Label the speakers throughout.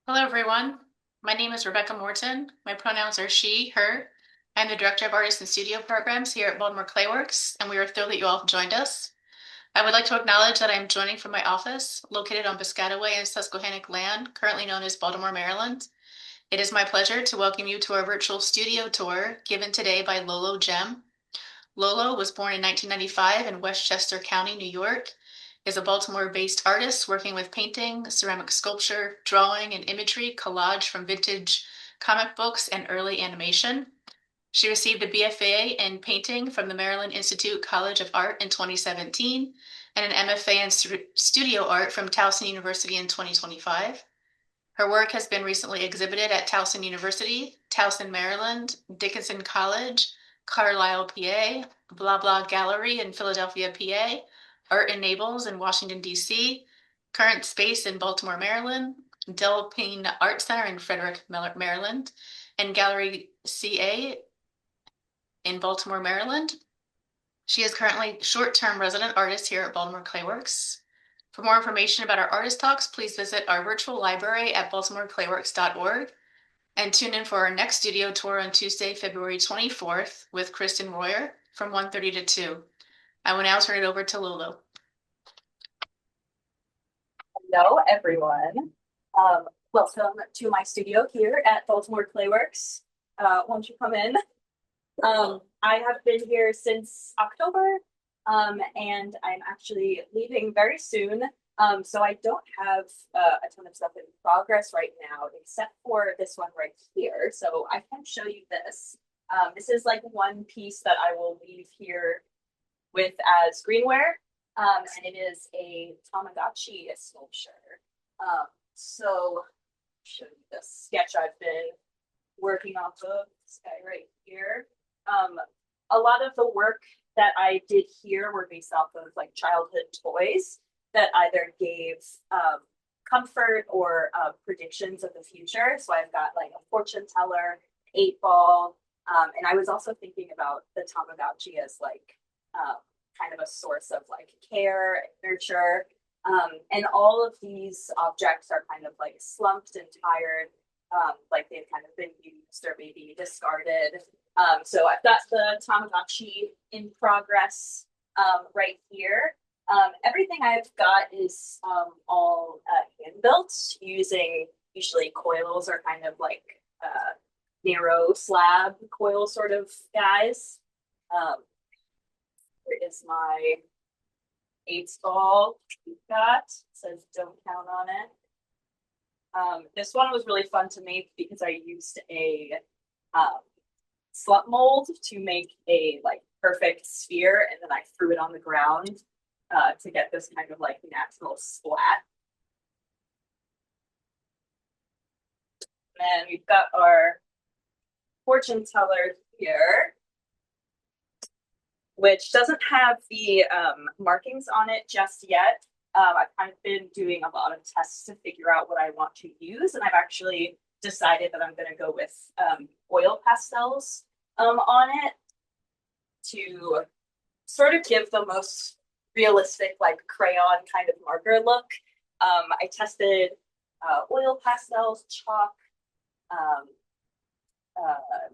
Speaker 1: Hello, everyone. My name is Rebecca Morton. My pronouns are she, her. I'm the Director of Artist and Studio Programs here at Baltimore Clayworks, and we are thrilled that you all have joined us. I would like to acknowledge that I am joining from my office, located on Piscataway and Susquehannock land, currently known as Baltimore, Maryland. It is my pleasure to welcome you to our virtual studio tour given today by Lolo Gem. Lolo was born in 1995 in Westchester County, New York, is a Baltimore-based artist working with painting, ceramic sculpture, drawing, and imagery collage from vintage comic books and early animation. She received a BFA in painting from the Maryland Institute College of Art in 2017 and an MFA in studio art from Towson University in 2025. Her work has been recently exhibited at Towson University, Towson, Maryland, Dickinson College, Carlisle, PA, Blah Blah Gallery in Philadelphia, PA, Art in Naples in Washington, D.C., Current Space in Baltimore, Maryland, Del Payne Art Center in Frederick, Maryland, and Gallery CA in Baltimore, Maryland. She is currently short-term resident artist here at Baltimore Clayworks. For more information about our artist talks, please visit our virtual library at baltimoreclayworks.org and tune in for our next studio tour on Tuesday, February 24th with Kristen Royer from 1:30 to 2. I will now turn it over to Lolo.
Speaker 2: Hello, everyone. Welcome to my studio here at Baltimore Clayworks. Won't you come in? I have been here since October, and I'm actually leaving very soon. So I don't have a ton of stuff in progress right now, except for this one right here. So I can show you this. This is like one piece that I will leave here with as greenware. And it is a Tamagotchi sculpture. So show you the sketch I've been working off of. This guy right here. A lot of the work that I did here were based off of like childhood toys that either gave comfort or predictions of the future. So I've got like a fortune teller, 8 ball, and I was also thinking about the Tamagotchi as like kind of a source of like care and nurture. And all of these objects are kind of like slumped and tired, like they've kind of been used or maybe discarded. So I've got the Tamagotchi in progress right here. Everything I've got is all hand built using usually coils or kind of like narrow slab coil sort of guys. Here is my 8 ball we've got. It says don't count on it. This one was really fun to make because I used a slump mold to make a like perfect sphere, and then I threw it on the ground to get this kind of like natural splat. And then we've got our fortune teller here, which doesn't have the markings on it just yet. I've kind of been doing a lot of tests to figure out what I want to use, and I've actually decided that I'm going to go with oil pastels on it to sort of give the most realistic, like crayon kind of marker look. I tested oil pastels, chalk,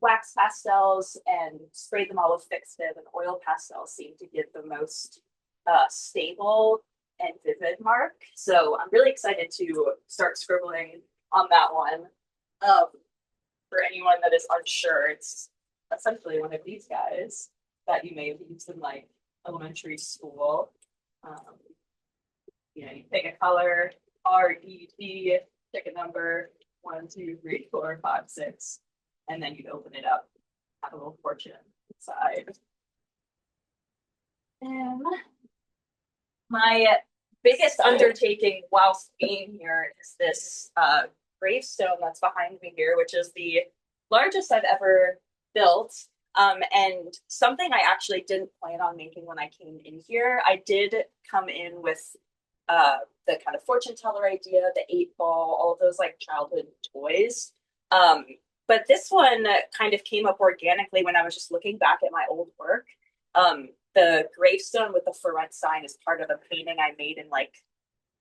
Speaker 2: wax pastels, and sprayed them all with fixative, and oil pastels seem to give the most stable and vivid mark. So I'm really excited to start scribbling on that one. For anyone that is unsure, it's essentially one of these guys that you may have used in like elementary school. You pick a color, RED, pick a number, 1, 2, 3, 4, 5, 6, and then you'd open it up, have a little fortune inside. And my biggest undertaking whilst being here is this gravestone that's behind me here, which is the largest I've ever built. And something I actually didn't plan on making when I came in here. I did come in with the kind of fortune teller idea, the 8 ball, all of those like childhood toys. But this one kind of came up organically when I was just looking back at my old work. The gravestone with the for rent sign is part of a painting I made in like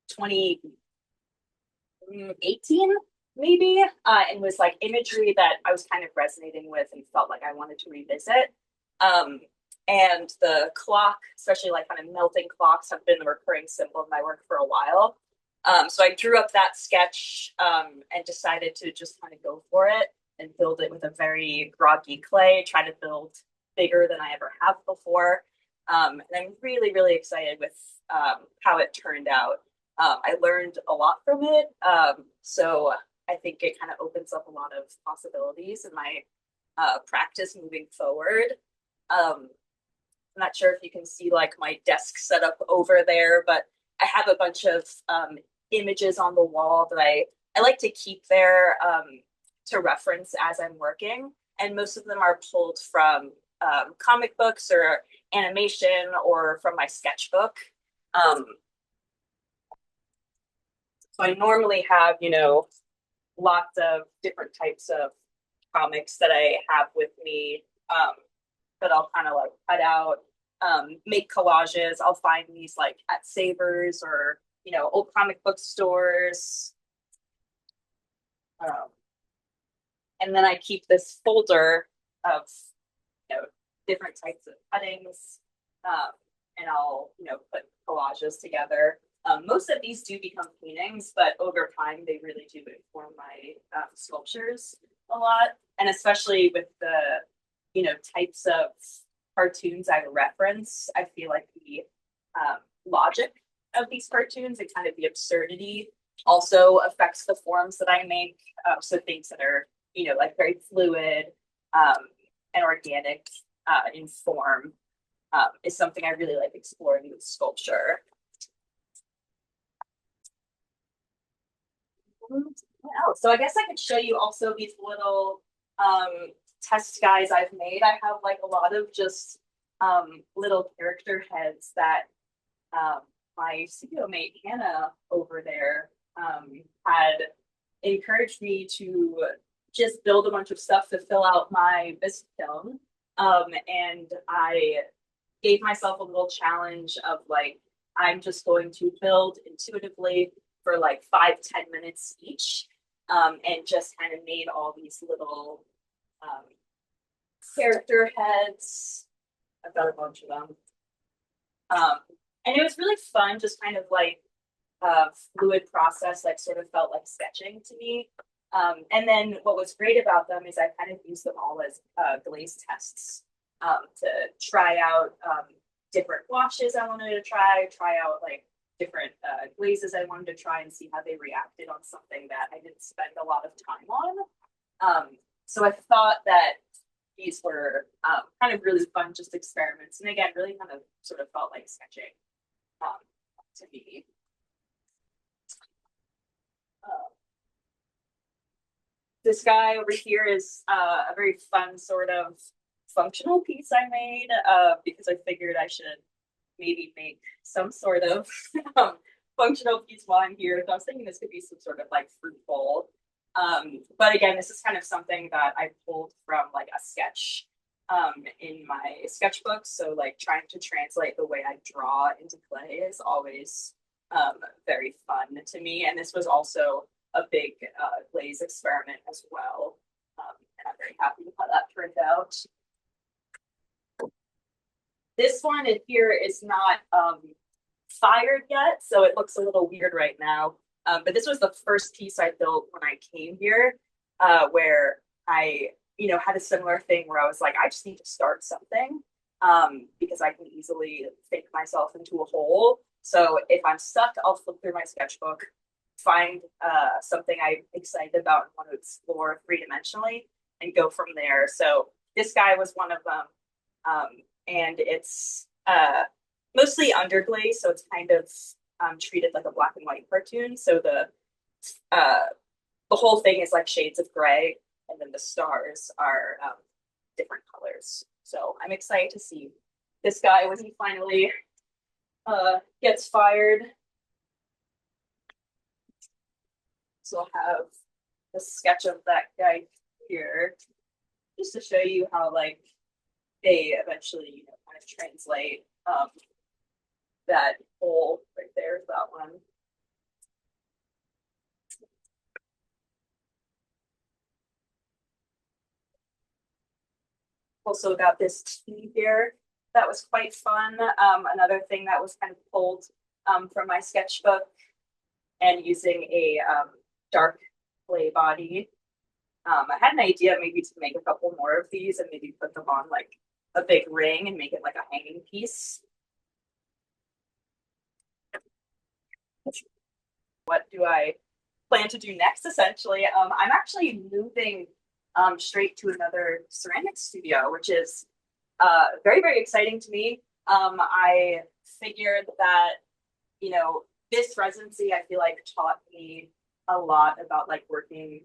Speaker 2: 2018, maybe, and was like imagery that I was kind of resonating with and felt like I wanted to revisit. Um, and the clock, especially like kind of melting clocks, have been the recurring symbol of my work for a while. So I drew up that sketch and decided to just kind of go for it and build it with a very groggy clay, try to build bigger than I ever have before. And I'm really, really excited with how it turned out. I learned a lot from it. So I think it kind of opens up a lot of possibilities in my practice moving forward. I'm not sure if you can see like my desk set up over there, but I have a bunch of images on the wall that I like to keep there to reference as I'm working. And most of them are pulled from comic books or animation or from my sketchbook. Um, so I normally have, lots of different types of comics that I have with me that I'll kind of like cut out, make collages. I'll find these like at Savers or old comic book stores, um, and then I keep this folder of you know different types of cuttings, um, and I'll put collages together. Most of these do become paintings, but over time they really do inform my sculptures a lot, and especially with the types of cartoons I reference, I feel like the logic of these cartoons and kind of the absurdity also affects the forms that I make. So things that are, like very fluid and organic in form is something I really like exploring with sculpture. Oh, so I guess I could show you also these little test guys I've made. I have like a lot of just little character heads that my studio mate Hannah over there had encouraged me to just build a bunch of stuff to fill out my biscuit film. And I gave myself a little challenge of like, I'm just going to build intuitively for like 5-10 minutes each. And just kind of made all these little um, character heads. I've got a bunch of them. Um, and it was really fun, just kind of like fluid process, like sort of felt like sketching to me. And then what was great about them is I kind of used them all as glaze tests to try out different washes I wanted to try out like different glazes I wanted to try and see how they reacted on something that I didn't spend a lot of time on. So I thought that these were kind of really fun, just experiments. And again, really kind of sort of felt like sketching to me. Uh, this guy over here is a very fun sort of functional piece I made because I figured I should maybe make some sort of functional piece while I'm here. So I was thinking this could be some sort of like fruit bowl. But again, this is kind of something that I pulled from like a sketch in my sketchbook. So like trying to translate the way I draw into clay is always very fun to me. And this was also a big glaze experiment as well. And I'm very happy with how that turned out. This one in here is not fired yet, so it looks a little weird right now. But this was the first piece I built when I came here, where I, had a similar thing where I was like, I just need to start something because I can easily think myself into a hole. So if I'm stuck, I'll flip through my sketchbook, find something I'm excited about and want to explore three-dimensionally and go from there. So this guy was one of them. And it's mostly underglaze, so it's kind of treated like a black and white cartoon. So the whole thing is like shades of gray, and then the stars are different colors. So I'm excited to see this guy when he finally gets fired. So I'll have a sketch of that guy here, just to show you how like they eventually, kind of translate that whole right there, that one. Also got this tea here that was quite fun. Another thing that was kind of pulled from my sketchbook and using a dark clay body. I had an idea maybe to make a couple more of these and maybe put them on like a big ring and make it like a hanging piece. What do I plan to do next? Essentially, I'm actually moving straight to another ceramics studio, which is very, very exciting to me. I figured that, you know, this residency, I feel like taught me a lot about like working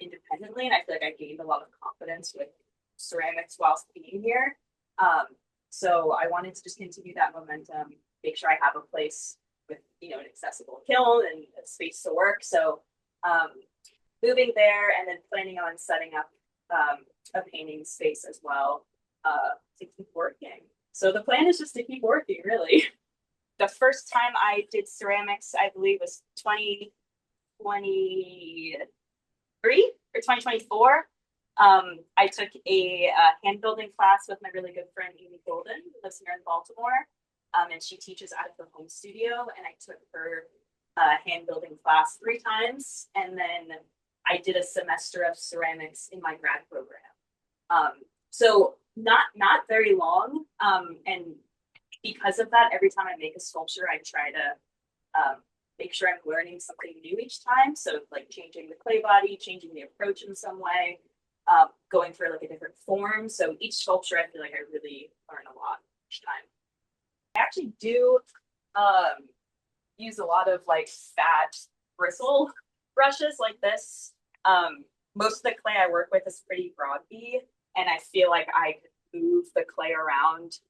Speaker 2: independently. And I feel like I gained a lot of confidence with ceramics whilst being here. Um, so I wanted to just continue that momentum, make sure I have a place with, you know, an accessible kiln and a space to work. So um, moving there and then planning on setting up a painting space as well to keep working. So the plan is just to keep working, really. The first time I did ceramics, I believe, was 2023 or 2024. I took a hand building class with my really good friend Amy Golden, who lives here in Baltimore, and she teaches out of the home studio. And I took her hand building class 3 times, and then I did a semester of ceramics in my grad program. So not very long, and because of that, every time I make a sculpture, I try to make sure I'm learning something new each time. So like changing the clay body, changing the approach in some way, going for like a different form. So each sculpture, I feel like I really learn a lot each time. I actually do um, use a lot of like fat bristle brushes like this. Most of the clay I work with is pretty broad bead, and I feel like I could move the clay around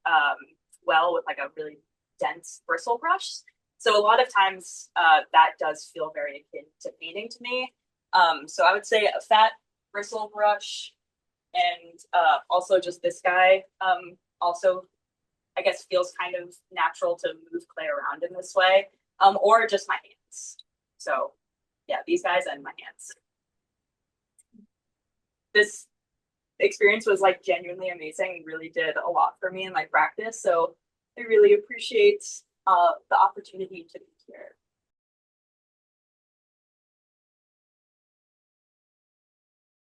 Speaker 2: well with like a really dense bristle brush. So a lot of times that does feel very akin to painting to me. So I would say a fat bristle brush and also just this guy also I guess feels kind of natural to move clay around in this way, or just my hands. So yeah, these guys and my hands. This experience was like genuinely amazing. Really did a lot for me in my practice. So I really appreciate the opportunity to be here.